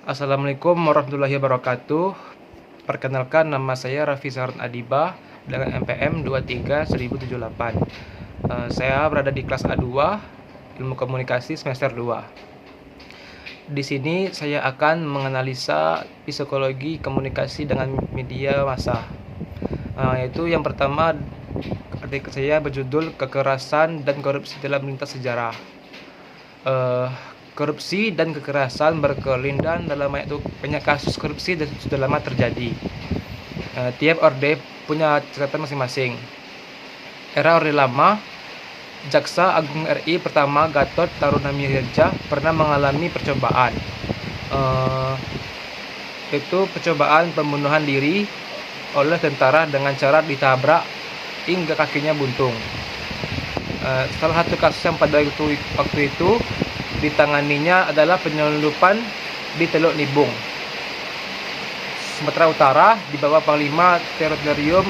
Assalamualaikum warahmatullahi wabarakatuh. Perkenalkan, nama saya Raffi Zahrun Adiba dengan NPM 231078. Saya berada di kelas A2 Ilmu Komunikasi semester 2. Di sini saya akan menganalisa psikologi komunikasi dengan media massa. Yaitu yang pertama, artikel saya berjudul Kekerasan dan Korupsi dalam Lintas Sejarah. Korupsi dan kekerasan berkelindan dalam banyak kasus korupsi dan sudah lama terjadi. Tiap orde punya catatan masing-masing. Era Orde Lama, Jaksa Agung RI pertama Gatot Tarunamiharja pernah mengalami percobaan. Itu percobaan pembunuhan diri oleh tentara dengan cara ditabrak hingga kakinya buntung. Salah satu kasus yang pada waktu itu ditanganinya adalah penyelundupan di Teluk Nibung, Sumatera Utara, di bawah Panglima Teritorium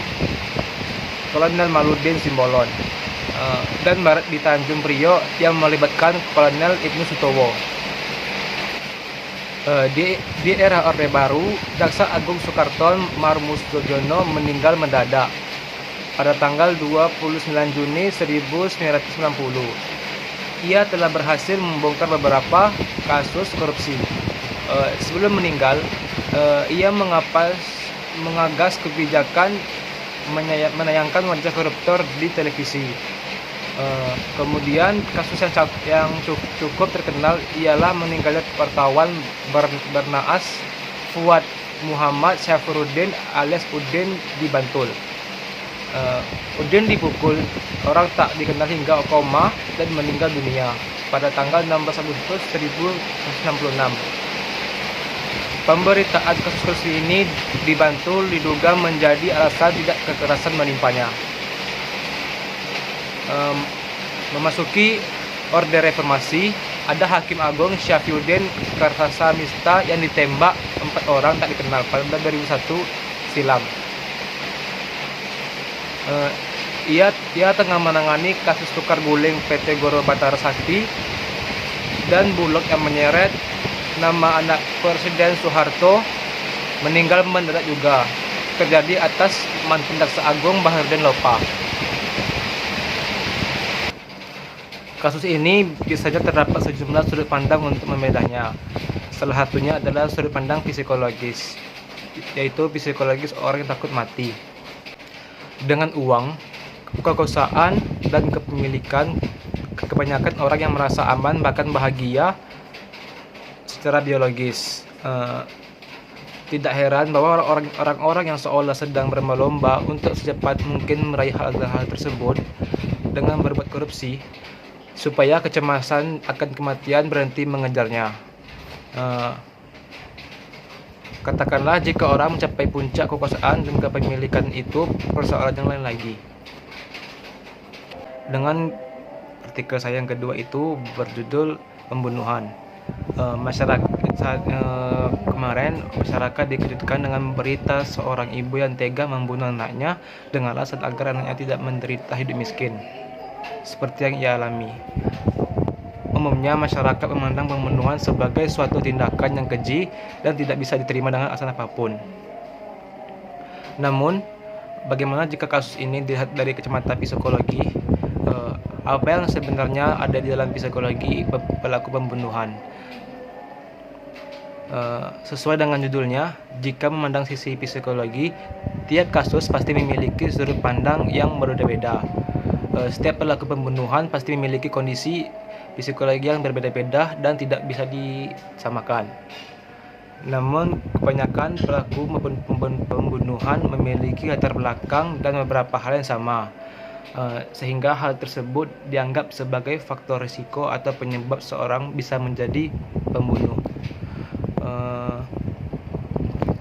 Kolonel Maludin Simbolon, dan barat di Tanjung Priok yang melibatkan Kolonel Ibnu Sutowo. Di era Orde Baru, Jaksa Agung Soekarto Marmoesjono meninggal mendadak pada tanggal 29 Juni 1990. Ia telah berhasil membongkar beberapa kasus korupsi. Sebelum meninggal, ia mengagas kebijakan menayangkan wajah koruptor di televisi. Kemudian kasus yang cukup terkenal ialah meninggalnya wartawan bernaas Fuad Muhammad Syafruddin alias Udin di Bantul. Udin dipukul orang tak dikenal hingga koma dan meninggal dunia pada tanggal 16 Agustus 1966. Pemberitaan kasus korupsi ini di Bantul diduga menjadi alasan tidak kekerasan menimpanya. Memasuki Orde Reformasi, ada Hakim Agung Syafriuddin Karsasamista yang ditembak 4 orang tak dikenal pada 2001 silam. Ia tengah menangani kasus tukar guling PT Goro Batara Sakti dan Bulog yang menyeret nama anak Presiden Soeharto meninggal mendadak juga, terjadi atas mantan Jaksa Agung Baharudin Lopa. Kasus ini biasanya terdapat sejumlah sudut pandang untuk membedanya. Salah satunya adalah sudut pandang psikologis, yaitu psikologis orang yang takut mati. Dengan uang, kekuasaan, dan kepemilikan, kebanyakan orang yang merasa aman bahkan bahagia secara biologis. Tidak heran bahwa orang-orang yang seolah sedang berlomba untuk secepat mungkin meraih hal-hal tersebut dengan berbuat korupsi supaya kecemasan akan kematian berhenti mengejarnya. Katakanlah jika orang mencapai puncak kekuasaan dan kepemilikan, itu persoalan yang lain lagi. Dengan artikel saya yang kedua itu berjudul Pembunuhan. Kemarin masyarakat dikejutkan dengan berita seorang ibu yang tega membunuh anaknya dengan alasan agar anaknya tidak menderita hidup miskin seperti yang ia alami. Umumnya masyarakat memandang pembunuhan sebagai suatu tindakan yang keji dan tidak bisa diterima dengan alasan apapun. Namun, bagaimana jika kasus ini dilihat dari kacamata psikologi? Apa yang sebenarnya ada di dalam psikologi pelaku pembunuhan? Sesuai dengan judulnya, jika memandang sisi psikologi, tiap kasus pasti memiliki sudut pandang yang berbeda-beda. Setiap pelaku pembunuhan pasti memiliki kondisi psikologi yang berbeda-beda dan tidak bisa disamakan. Namun, kebanyakan pelaku pembunuhan memiliki latar belakang dan beberapa hal yang sama, sehingga hal tersebut dianggap sebagai faktor risiko atau penyebab seorang bisa menjadi pembunuh.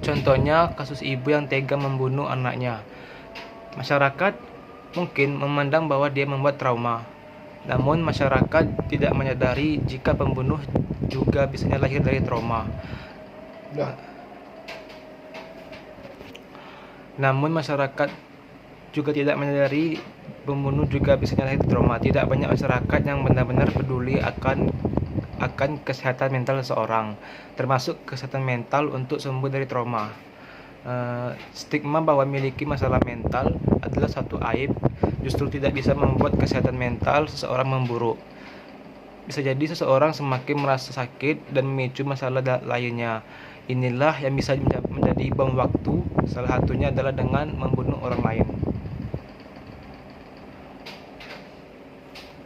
Contohnya kasus ibu yang tega membunuh anaknya. Masyarakat mungkin memandang bahwa dia membuat trauma. Namun masyarakat tidak menyadari jika pembunuh juga bisa lahir dari trauma. Namun masyarakat juga tidak menyadari pembunuh juga bisa lahir dari trauma. Tidak banyak masyarakat yang benar-benar peduli akan akan kesehatan mental seseorang, termasuk kesehatan mental untuk sembuh dari trauma. Stigma bahwa memiliki masalah mental adalah satu aib, justru tidak bisa membuat kesehatan mental seseorang memburuk. Bisa jadi seseorang semakin merasa sakit dan memicu masalah lainnya. Inilah yang bisa menjadi bom waktu, salah satunya adalah dengan membunuh orang lain.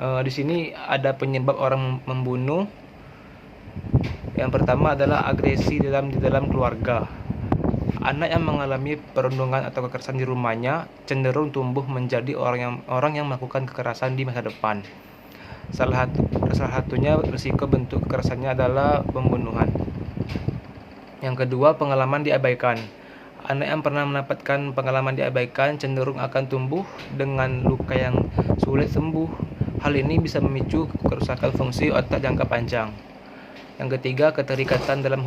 Di sini ada penyebab orang membunuh. Yang pertama adalah agresi di dalam keluarga. Anak yang mengalami perundungan atau kekerasan di rumahnya cenderung tumbuh menjadi orang yang melakukan kekerasan di masa depan. Salah satunya risiko bentuk kekerasannya adalah pembunuhan. Yang kedua, pengalaman diabaikan. Anak yang pernah mendapatkan pengalaman diabaikan cenderung akan tumbuh dengan luka yang sulit sembuh. Hal ini bisa memicu kerusakan fungsi otak jangka panjang. Yang ketiga, keterikatan dalam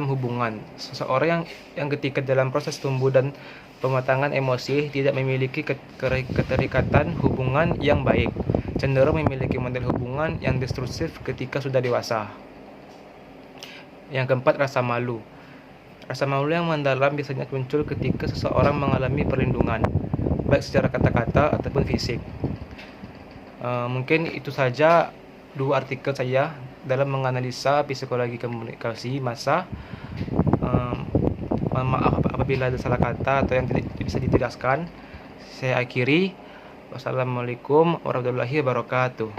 hubungan. Seseorang yang ketika dalam proses tumbuh dan pematangan emosi tidak memiliki keterikatan hubungan yang baik, cenderung memiliki model hubungan yang destruktif ketika sudah dewasa. Yang keempat, rasa malu. Rasa malu yang mendalam biasanya muncul ketika seseorang mengalami perlindungan, baik secara kata-kata ataupun fisik. Mungkin itu saja 2 artikel saya dalam menganalisa psikologi komunikasi massa. Mohon maaf apabila ada salah kata atau yang tidak bisa dijelaskan. Saya akhiri. Wassalamualaikum warahmatullahi wabarakatuh.